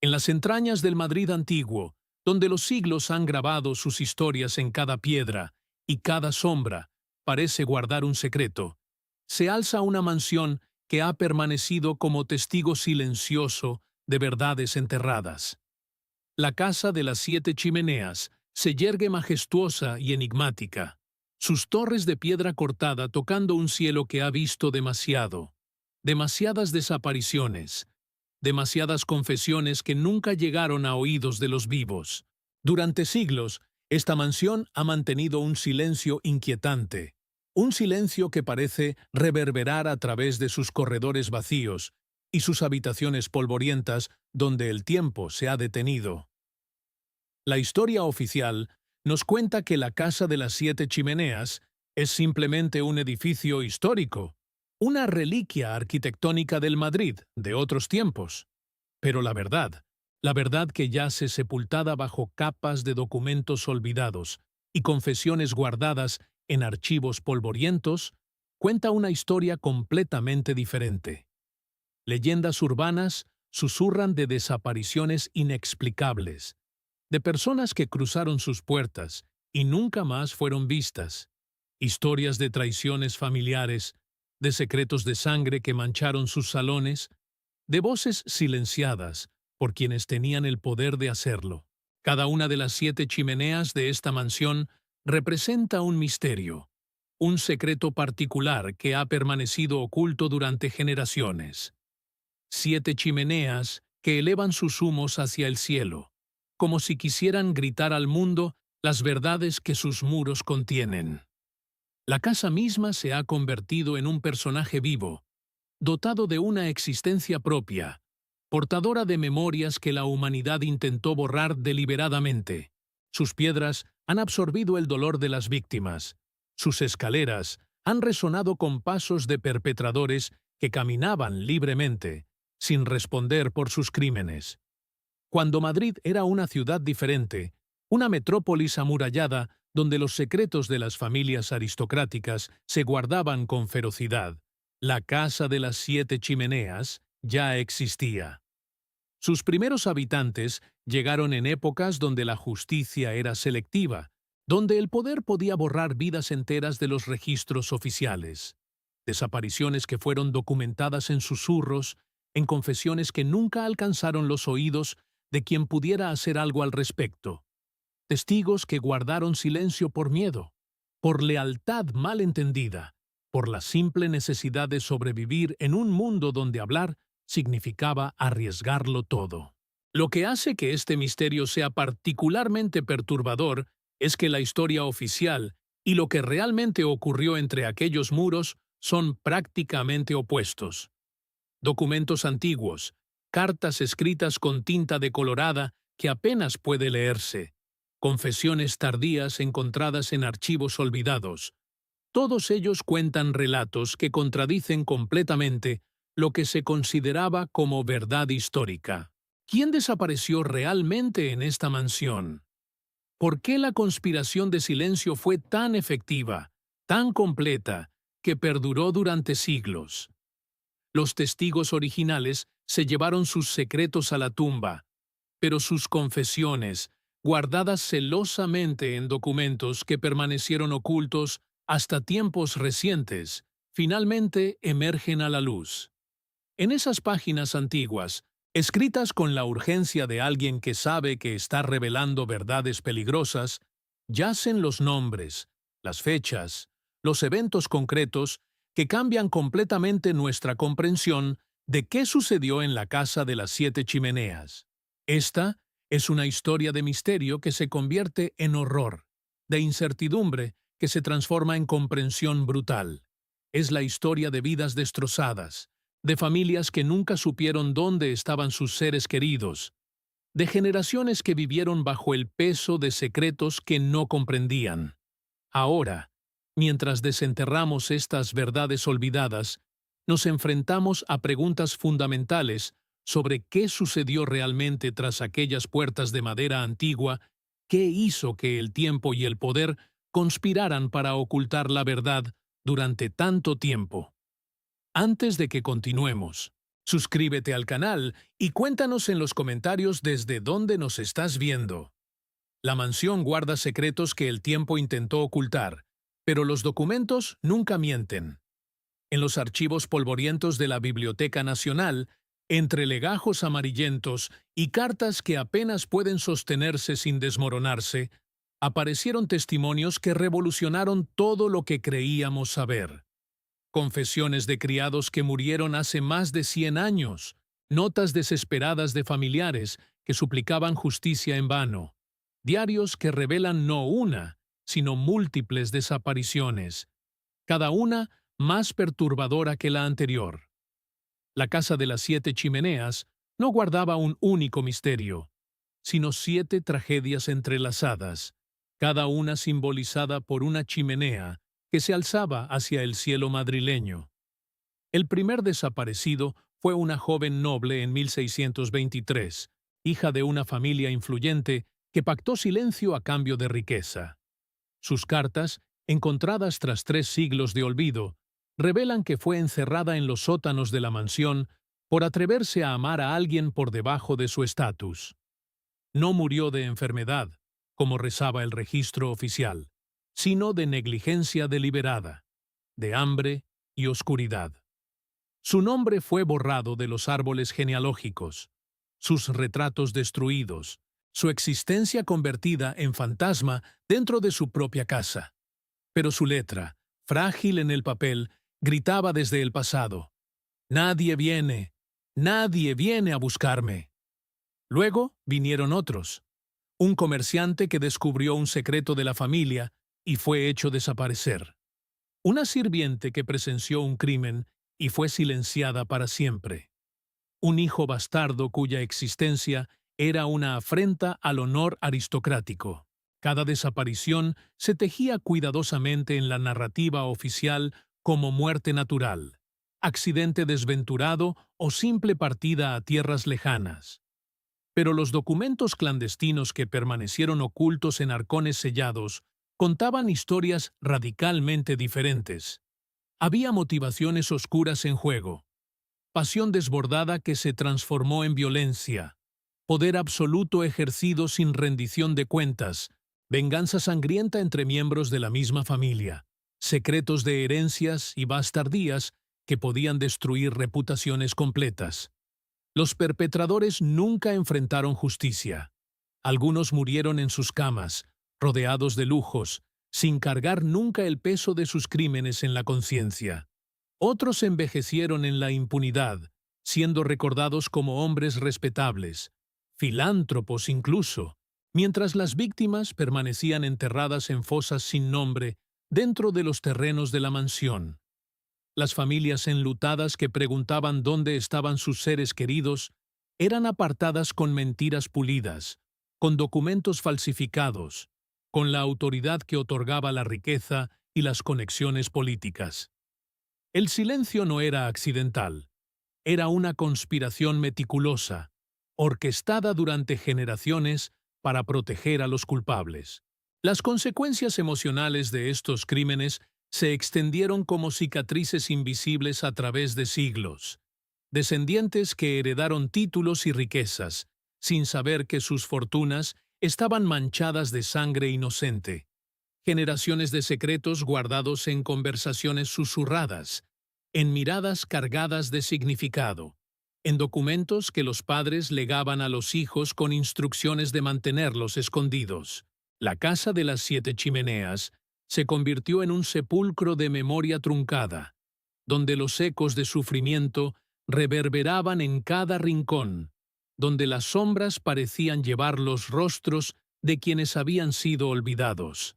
En las entrañas del Madrid antiguo, donde los siglos han grabado sus historias en cada piedra y cada sombra parece guardar un secreto, se alza una mansión que ha permanecido como testigo silencioso de verdades enterradas. La Casa de las Siete Chimeneas se yergue majestuosa y enigmática, sus torres de piedra cortada tocando un cielo que ha visto demasiado, demasiadas desapariciones, demasiadas confesiones que nunca llegaron a oídos de los vivos. Durante siglos, esta mansión ha mantenido un silencio inquietante, un silencio que parece reverberar a través de sus corredores vacíos y sus habitaciones polvorientas donde el tiempo se ha detenido. La historia oficial nos cuenta que la Casa de las Siete Chimeneas es simplemente un edificio histórico, una reliquia arquitectónica del Madrid de otros tiempos. Pero la verdad que yace sepultada bajo capas de documentos olvidados y confesiones guardadas en archivos polvorientos, cuenta una historia completamente diferente. Leyendas urbanas susurran de desapariciones inexplicables, de personas que cruzaron sus puertas y nunca más fueron vistas, historias de traiciones familiares, de secretos de sangre que mancharon sus salones, de voces silenciadas por quienes tenían el poder de hacerlo. Cada una de las siete chimeneas de esta mansión representa un misterio, un secreto particular que ha permanecido oculto durante generaciones. Siete chimeneas que elevan sus humos hacia el cielo, como si quisieran gritar al mundo las verdades que sus muros contienen. La casa misma se ha convertido en un personaje vivo, dotado de una existencia propia, portadora de memorias que la humanidad intentó borrar deliberadamente. Sus piedras han absorbido el dolor de las víctimas. Sus escaleras han resonado con pasos de perpetradores que caminaban libremente, sin responder por sus crímenes. Cuando Madrid era una ciudad diferente, una metrópolis amurallada donde los secretos de las familias aristocráticas se guardaban con ferocidad, la Casa de las Siete Chimeneas ya existía. Sus primeros habitantes llegaron en épocas donde la justicia era selectiva, donde el poder podía borrar vidas enteras de los registros oficiales. Desapariciones que fueron documentadas en susurros, en confesiones que nunca alcanzaron los oídos de quien pudiera hacer algo al respecto. Testigos que guardaron silencio por miedo, por lealtad mal entendida, por la simple necesidad de sobrevivir en un mundo donde hablar significaba arriesgarlo todo. Lo que hace que este misterio sea particularmente perturbador es que la historia oficial y lo que realmente ocurrió entre aquellos muros son prácticamente opuestos. Documentos antiguos, cartas escritas con tinta decolorada que apenas puede leerse, confesiones tardías encontradas en archivos olvidados. Todos ellos cuentan relatos que contradicen completamente lo que se consideraba como verdad histórica. ¿Quién desapareció realmente en esta mansión? ¿Por qué la conspiración de silencio fue tan efectiva, tan completa, que perduró durante siglos? Los testigos originales se llevaron sus secretos a la tumba, pero sus confesiones, guardadas celosamente en documentos que permanecieron ocultos hasta tiempos recientes, finalmente emergen a la luz. En esas páginas antiguas, escritas con la urgencia de alguien que sabe que está revelando verdades peligrosas, yacen los nombres, las fechas, los eventos concretos que cambian completamente nuestra comprensión de qué sucedió en la Casa de las Siete Chimeneas. Esta es una historia de misterio que se convierte en horror, de incertidumbre que se transforma en comprensión brutal. Es la historia de vidas destrozadas, de familias que nunca supieron dónde estaban sus seres queridos, de generaciones que vivieron bajo el peso de secretos que no comprendían. Ahora, mientras desenterramos estas verdades olvidadas, nos enfrentamos a preguntas fundamentales sobre qué sucedió realmente tras aquellas puertas de madera antigua, qué hizo que el tiempo y el poder conspiraran para ocultar la verdad durante tanto tiempo. Antes de que continuemos, Suscríbete al canal y cuéntanos en los comentarios desde dónde nos estás viendo. La mansión guarda secretos que el tiempo intentó ocultar, pero los documentos nunca mienten. En los archivos polvorientos de la Biblioteca Nacional, entre legajos amarillentos y cartas que apenas pueden sostenerse sin desmoronarse, aparecieron testimonios que revolucionaron todo lo que creíamos saber. Confesiones de criados que murieron hace más de 100 años, notas desesperadas de familiares que suplicaban justicia en vano, diarios que revelan no una, sino múltiples desapariciones, cada una más perturbadora que la anterior. La casa de las 7 chimeneas no guardaba un único misterio, sino 7 tragedias entrelazadas, cada una simbolizada por una chimenea que se alzaba hacia el cielo madrileño. El primer desaparecido fue una joven noble en 1623, hija de una familia influyente que pactó silencio a cambio de riqueza. Sus cartas, encontradas tras 3 siglos de olvido, revelan que fue encerrada en los sótanos de la mansión por atreverse a amar a alguien por debajo de su estatus. No murió de enfermedad, como rezaba el registro oficial, sino de negligencia deliberada, de hambre y oscuridad. Su nombre fue borrado de los árboles genealógicos, sus retratos destruidos, su existencia convertida en fantasma dentro de su propia casa. Pero su letra, frágil en el papel, gritaba desde el pasado: nadie viene a buscarme. Luego vinieron otros. Un comerciante que descubrió un secreto de la familia y fue hecho desaparecer. Una sirviente que presenció un crimen y fue silenciada para siempre. Un hijo bastardo cuya existencia era una afrenta al honor aristocrático. Cada desaparición se tejía cuidadosamente en la narrativa oficial como muerte natural, accidente desventurado o simple partida a tierras lejanas. Pero los documentos clandestinos que permanecieron ocultos en arcones sellados contaban historias radicalmente diferentes. Había motivaciones oscuras en juego, pasión desbordada que se transformó en violencia, poder absoluto ejercido sin rendición de cuentas, venganza sangrienta entre miembros de la misma familia, secretos de herencias y bastardías que podían destruir reputaciones completas. Los perpetradores nunca enfrentaron justicia. Algunos murieron en sus camas, rodeados de lujos, sin cargar nunca el peso de sus crímenes en la conciencia. Otros envejecieron en la impunidad, siendo recordados como hombres respetables, filántropos incluso, mientras las víctimas permanecían enterradas en fosas sin nombre dentro de los terrenos de la mansión. Las familias enlutadas que preguntaban dónde estaban sus seres queridos eran apartadas con mentiras pulidas, con documentos falsificados, con la autoridad que otorgaba la riqueza y las conexiones políticas. El silencio no era accidental, era una conspiración meticulosa, orquestada durante generaciones para proteger a los culpables. Las consecuencias emocionales de estos crímenes se extendieron como cicatrices invisibles a través de siglos. Descendientes que heredaron títulos y riquezas, sin saber que sus fortunas estaban manchadas de sangre inocente. Generaciones de secretos guardados en conversaciones susurradas, en miradas cargadas de significado, en documentos que los padres legaban a los hijos con instrucciones de mantenerlos escondidos. La casa de las 7 chimeneas se convirtió en un sepulcro de memoria truncada, donde los ecos de sufrimiento reverberaban en cada rincón, donde las sombras parecían llevar los rostros de quienes habían sido olvidados.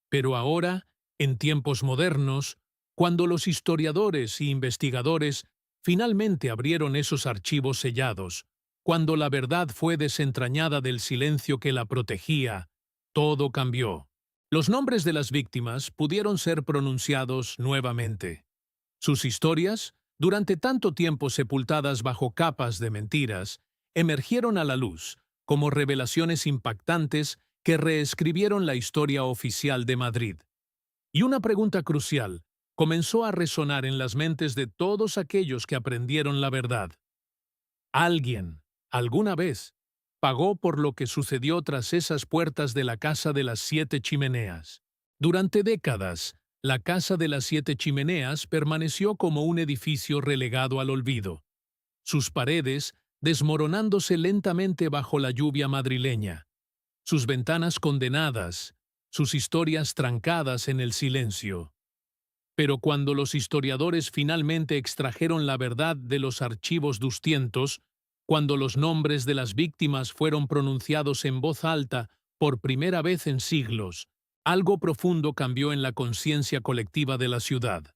Pero ahora, en tiempos modernos, cuando los historiadores y investigadores finalmente abrieron esos archivos sellados, cuando la verdad fue desentrañada del silencio que la protegía, todo cambió. Los nombres de las víctimas pudieron ser pronunciados nuevamente. Sus historias, durante tanto tiempo sepultadas bajo capas de mentiras, emergieron a la luz como revelaciones impactantes que reescribieron la historia oficial de Madrid. Y una pregunta crucial comenzó a resonar en las mentes de todos aquellos que aprendieron la verdad. Alguien, alguna vez, pagó por lo que sucedió tras esas puertas de la Casa de las Siete Chimeneas. Durante décadas, la Casa de las Siete Chimeneas permaneció como un edificio relegado al olvido, sus paredes desmoronándose lentamente bajo la lluvia madrileña, sus ventanas condenadas, sus historias trancadas en el silencio. Pero cuando los historiadores finalmente extrajeron la verdad de los archivos dustientos, cuando los nombres de las víctimas fueron pronunciados en voz alta por primera vez en siglos, algo profundo cambió en la conciencia colectiva de la ciudad.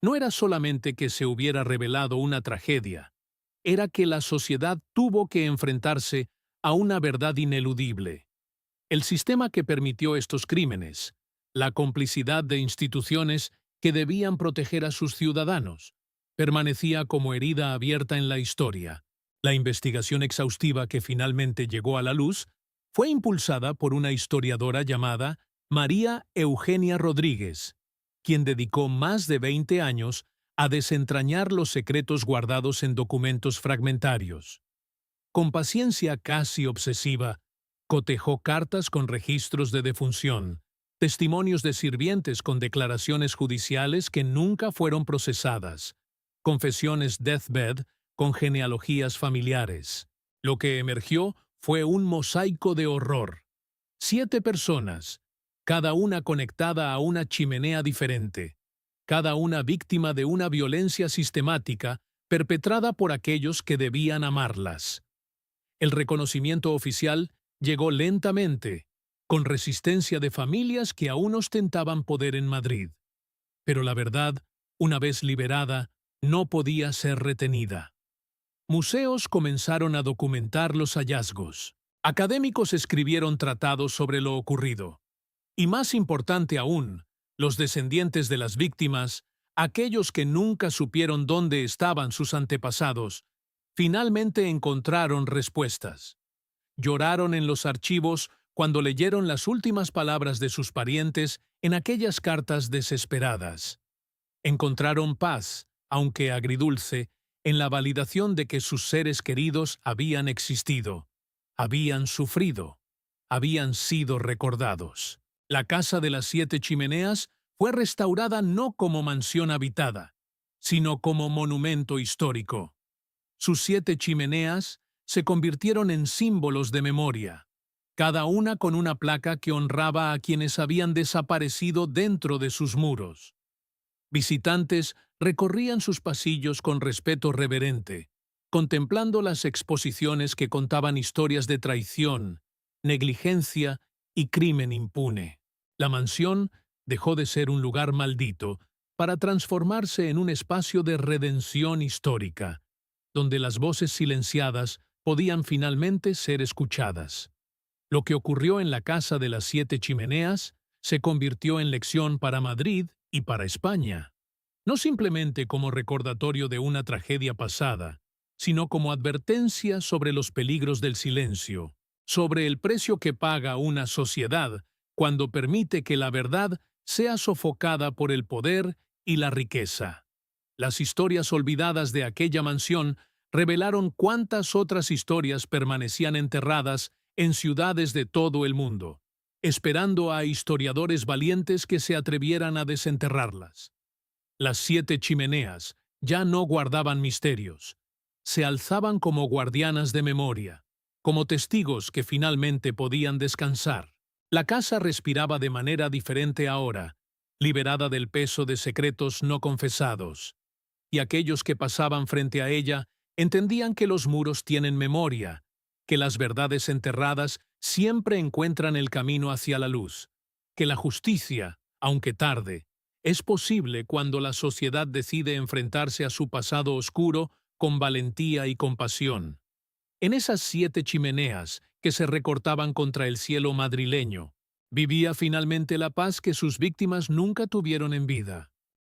No era solamente que se hubiera revelado una tragedia, era que la sociedad tuvo que enfrentarse a una verdad ineludible. El sistema que permitió estos crímenes, la complicidad de instituciones que debían proteger a sus ciudadanos, permanecía como herida abierta en la historia. La investigación exhaustiva que finalmente llegó a la luz fue impulsada por una historiadora llamada María Eugenia Rodríguez, quien dedicó más de 20 años a desentrañar los secretos guardados en documentos fragmentarios. Con paciencia casi obsesiva, cotejó cartas con registros de defunción, testimonios de sirvientes con declaraciones judiciales que nunca fueron procesadas, confesiones deathbed con genealogías familiares. Lo que emergió fue un mosaico de horror. 7 personas, cada una conectada a una chimenea diferente, cada una víctima de una violencia sistemática perpetrada por aquellos que debían amarlas. El reconocimiento oficial llegó lentamente, con resistencia de familias que aún ostentaban poder en Madrid. Pero la verdad, una vez liberada, no podía ser retenida. Museos comenzaron a documentar los hallazgos. Académicos escribieron tratados sobre lo ocurrido. Y más importante aún, los descendientes de las víctimas, aquellos que nunca supieron dónde estaban sus antepasados, finalmente encontraron respuestas. Lloraron en los archivos cuando leyeron las últimas palabras de sus parientes en aquellas cartas desesperadas. Encontraron paz, aunque agridulce, en la validación de que sus seres queridos habían existido, habían sufrido, habían sido recordados. La Casa de las Siete Chimeneas fue restaurada no como mansión habitada, sino como monumento histórico. Sus 7 chimeneas se convirtieron en símbolos de memoria, cada una con una placa que honraba a quienes habían desaparecido dentro de sus muros. Visitantes recorrían sus pasillos con respeto reverente, contemplando las exposiciones que contaban historias de traición, negligencia y crimen impune. La mansión dejó de ser un lugar maldito para transformarse en un espacio de redención histórica, donde las voces silenciadas podían finalmente ser escuchadas. Lo que ocurrió en la Casa de las Siete Chimeneas se convirtió en lección para Madrid y para España, no simplemente como recordatorio de una tragedia pasada, sino como advertencia sobre los peligros del silencio, sobre el precio que paga una sociedad cuando permite que la verdad sea sofocada por el poder y la riqueza. Las historias olvidadas de aquella mansión revelaron cuántas otras historias permanecían enterradas en ciudades de todo el mundo, esperando a historiadores valientes que se atrevieran a desenterrarlas. Las 7 chimeneas ya no guardaban misterios, se alzaban como guardianas de memoria, como testigos que finalmente podían descansar. La casa respiraba de manera diferente ahora, liberada del peso de secretos no confesados, y aquellos que pasaban frente a ella entendían que los muros tienen memoria, que las verdades enterradas siempre encuentran el camino hacia la luz, que la justicia, aunque tarde, es posible cuando la sociedad decide enfrentarse a su pasado oscuro con valentía y compasión. En esas 7 chimeneas que se recortaban contra el cielo madrileño, vivía finalmente la paz que sus víctimas nunca tuvieron en vida.